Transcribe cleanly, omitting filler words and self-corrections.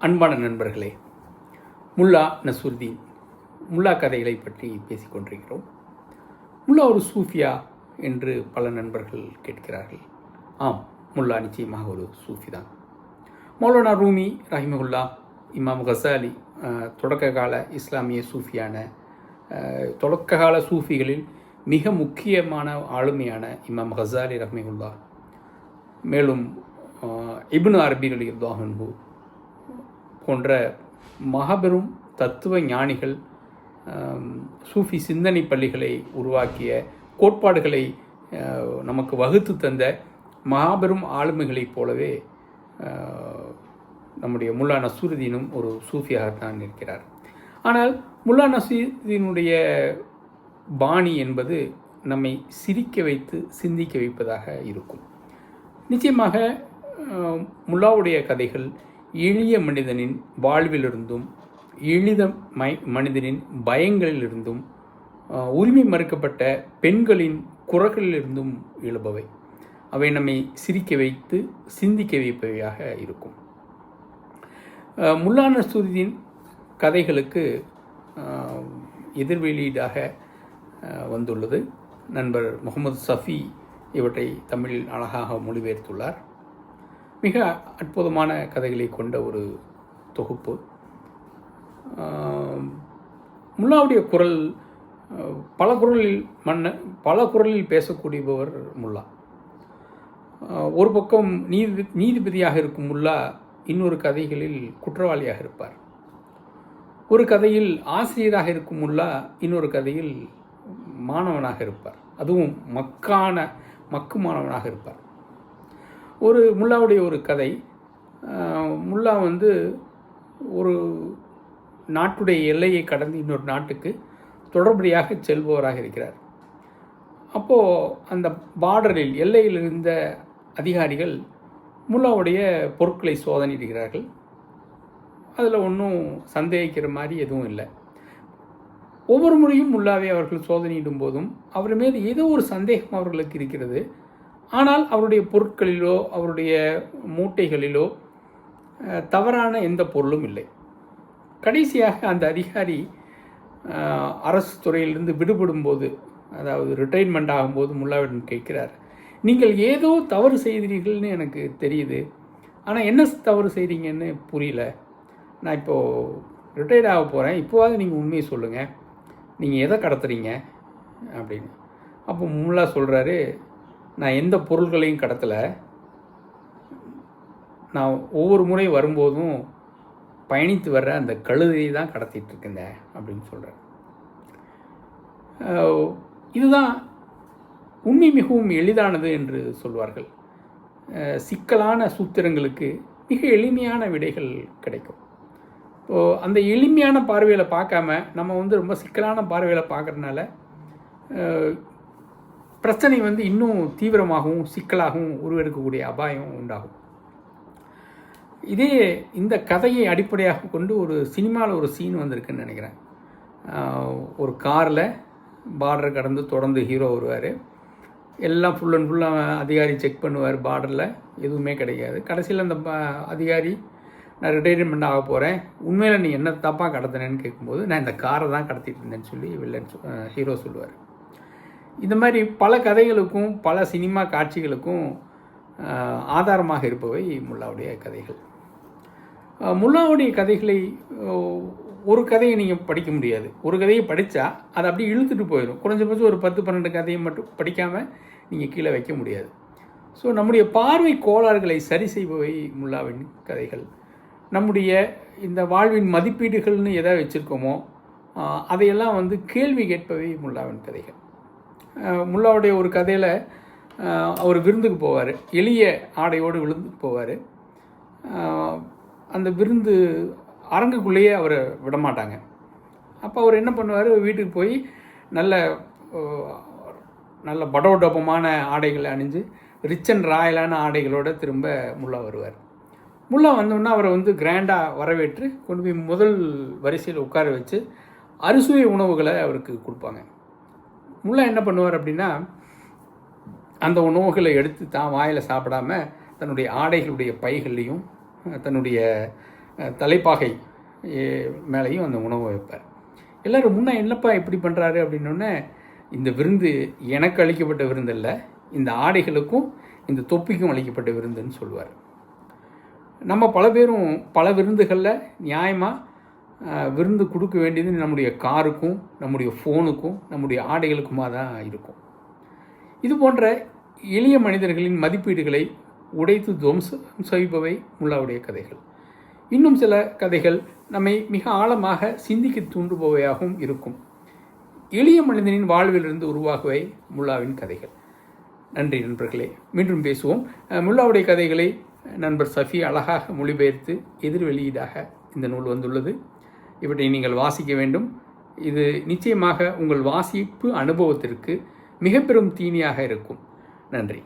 அன்பான நண்பர்களே, முல்லா நஸ்ருதீன் முல்லா கதைகளை பற்றி பேசிக்கொண்டிருக்கிறோம். முல்லா ஒரு சூஃபியா என்று பல நண்பர்கள் கேட்கிறார்கள். ஆம், முல்லா நிச்சயமாக ஒரு சூஃபி தான். மௌலானா ரூமி ரஹிமஹுல்லா, இமாம் கசாலி தொடக்க கால இஸ்லாமிய சூஃபியான தொடக்ககால சூஃபிகளில் மிக முக்கியமான ஆளுமையான இமாம் கசாலி ரஹிமஹுல்லா, மேலும் இப்னு அரபி ரலியல்லாஹு அன்ஹு போன்ற மகாபெரும் தத்துவ ஞானிகள் சூஃபி சிந்தனை பள்ளிகளை உருவாக்கிய கோட்பாடுகளை நமக்கு வகுத்து தந்த மகாபெரும் ஆளுமைகளைப் போலவே நம்முடைய முல்லா நஸ்ருதீனும் ஒரு சூஃபியாகத்தான் இருக்கிறார். ஆனால் முல்லா நஸ்ருதீனுடைய பாணி என்பது நம்மை சிரிக்க வைத்து சிந்திக்க வைப்பதாக இருக்கும். நிச்சயமாக முல்லாவுடைய கதைகள் எளிய மனிதனின் வாழ்விலிருந்தும் எளித மனிதனின் பயங்களிலிருந்தும் உரிமை மறுக்கப்பட்ட பெண்களின் குரல்களிலிருந்தும் எழுபவை. அவை நம்மை சிரிக்க வைத்து சிந்திக்க வைப்பவையாக இருக்கும். முல்லா நஸ்ருதீன் கதைகளுக்கு எதிர்வெளியீடாக வந்துள்ளது. நண்பர் முகமது சஃபி இவற்றை தமிழில் அழகாக மொழிபெயர்த்துள்ளார். மிக அற்புதமான கதைகளை கொண்ட ஒரு தொகுப்பு. முல்லாவுடைய குரல் பல குரலில் பேசக்கூடியவர் முல்லா. ஒரு பக்கம் நீதிபதியாக இருக்கும் முல்லா இன்னொரு கதைகளில் குற்றவாளியாக இருப்பார். ஒரு கதையில் ஆசிரியராக இருக்கும் முல்லா இன்னொரு கதையில் மாணவனாக இருப்பார். அதுவும் மக்கு மாணவனாக இருப்பார். ஒரு முல்லாவுடைய ஒரு கதை, முல்லா ஒரு நாட்டுடைய எல்லையை கடந்து இன்னொரு நாட்டுக்கு தொடர்படியாக செல்பவராக இருக்கிறார். அப்போது அந்த பார்டரில் எல்லையில் இருந்த அதிகாரிகள் முல்லாவுடைய பொருட்களை சோதனையிடுகிறார்கள். அதில் ஒன்றும் சந்தேகிக்கிற மாதிரி எதுவும் இல்லை. ஒவ்வொரு முறையும் முல்லாவை அவர்கள் சோதனையிடும் போதும் அவர் மீது ஏதோ ஒரு சந்தேகம் அவர்களுக்கு இருக்கிறது. ஆனால் அவருடைய பொருட்களிலோ அவருடைய மூட்டைகளிலோ தவறான எந்த பொருளும் இல்லை. கடைசியாக அந்த அதிகாரி அரசு துறையிலிருந்து விடுபடும் போது, அதாவது ரிட்டைர்மெண்ட் ஆகும்போது முல்லாவிடம் கேட்கிறார், நீங்கள் ஏதோ தவறு செய்கிறீர்கள்னு எனக்கு தெரியுது, ஆனால் என்ன தவறு செய்கிறீங்கன்னு புரியல. நான் இப்போது ரிட்டையர்ட் ஆக போகிறேன், இப்போவாது நீங்கள் உண்மையை சொல்லுங்கள், நீங்கள் எதை கடத்துறீங்க அப்படின்னு. அப்போ முல்லா சொல்கிறாரு, நான் எந்த பொருள்களையும் கடத்தலை, நான் ஒவ்வொரு முறை வரும்போதும் பயணித்து வர்ற அந்த கழுதையை தான் கடத்திட்டுருக்கேங்க அப்படின்னு சொல்கிறார். இதுதான் உண்மை மிகவும் எளிதானது என்று சொல்வார்கள். சிக்கலான சூத்திரங்களுக்கு மிக எளிமையான விடைகள் கிடைக்கும். இப்போது அந்த எளிமையான பார்வையில் பார்க்காம நம்ம ரொம்ப சிக்கலான பார்வையில் பார்க்குறதுனால பிரச்சனை இன்னும் தீவிரமாகவும் சிக்கலாகவும் உருவெடுக்கக்கூடிய அபாயம் உண்டாகும். இந்த கதையை அடிப்படையாக கொண்டு ஒரு சினிமாவில் ஒரு சீன் வந்திருக்குன்னு நினைக்கிறேன். ஒரு காரில் பார்டர் கடந்து தொடர்ந்து ஹீரோ வருவார். எல்லாம் ஃபுல் அண்ட் ஃபுல்லாக அதிகாரி செக் பண்ணுவார். பார்டரில் எதுவுமே கிடைக்காது. கடைசியில் அந்த அதிகாரி, நான் ரிட்டையர்மெண்ட் ஆக போகிறேன், உண்மையில் நீ என்ன தப்பாக கடத்தினேன்னு கேட்கும்போது, நான் இந்த காரை தான் கடத்திட்டு இருந்தேன்னு சொல்லி ஹீரோ சொல்லுவார். இந்த மாதிரி பல கதைகளுக்கும் பல சினிமா காட்சிகளுக்கும் ஆதாரமாக இருப்பவை முல்லாவுடைய கதைகள். முல்லாவுடைய கதைகளை ஒரு கதையை நீங்கள் படிக்க முடியாது. ஒரு கதையை படித்தா அதை அப்படியே இழுத்துட்டு போயிடும். குறைஞ்சபட்சம் ஒரு 10-12 கதையை மட்டும் படிக்காமல் நீங்கள் கீழே வைக்க முடியாது. ஸோ நம்முடைய பார்வை கோளாறுகளை சரி செய்பவை முல்லாவின் கதைகள். நம்முடைய இந்த வாழ்வின் மதிப்பீடுகள்னு எதை வச்சுருக்கோமோ அதையெல்லாம் கேள்வி கேட்பவை முல்லாவின் கதைகள். முல்லாவுடைய ஒரு கதையில் அவர் விருந்துக்கு போவார். எளிய ஆடையோடு விருந்துக்கு போவார். அந்த விருந்து அரங்குக்குள்ளேயே அவரை விடமாட்டாங்க. அப்போ அவர் என்ன பண்ணுவார், வீட்டுக்கு போய் நல்ல படோடபமான ஆடைகளை அணிஞ்சு ரிச் அண்ட் ராயலான ஆடைகளோடு திரும்ப முல்லா வருவார். முல்லா வந்தோன்னா அவரை கிராண்டாக வரவேற்று கொண்டு போய் முதல் வரிசையில் உட்கார வச்சு அறுசுவை உணவுகளை அவருக்கு கொடுப்பாங்க. முல்லா என்ன பண்ணுவார் அப்படின்னா, அந்த உணவுகளை எடுத்து தான் வாயில் சாப்பிடாமல் தன்னுடைய ஆடைகளுடைய பைகள்லையும் தன்னுடைய தலைப்பாகை மேலேயும் அந்த உணவை வைப்பார். எல்லோரும் முன்னே என்னப்பா இப்படி பண்ணுறாரு அப்படின்னோடனே, இந்த விருந்து எனக்கு அளிக்கப்பட்ட விருந்தல்ல, இந்த ஆடைகளுக்கும் இந்த தொப்பிக்கும் அளிக்கப்பட்ட விருந்துன்னு சொல்லுவார். நம்ம பல பேரும் பல விருந்துகளில் நியாயமாக விருந்து கொடுக்க வேண்டியது நம்முடைய காருக்கும் நம்முடைய ஃபோனுக்கும் நம்முடைய ஆடைகளுக்குமாக தான் இருக்கும். இது போன்ற எளிய மனிதர்களின் மதிப்பீடுகளை உடைத்து துவம்சம் செய்பவை முல்லாவுடைய கதைகள். இன்னும் சில கதைகள் நம்மை மிக ஆழமாக சிந்திக்க தூண்டுபவையாகவும் இருக்கும். எளிய மனிதனின் வாழ்விலிருந்து உருவாகவே முல்லாவின் கதைகள். நன்றி நண்பர்களே, மீண்டும் பேசுவோம். முல்லாவுடைய கதைகளை நண்பர் சஃபி அழகாக மொழிபெயர்த்து எதிர் வெளியீடாக இந்த நூல் வந்துள்ளது. இவற்றை நீங்கள் வாசிக்க வேண்டும். இது நிச்சயமாக உங்கள் வாசிப்பு அனுபவத்திற்கு மிக பெரும் தீனியாக இருக்கும். நன்றி.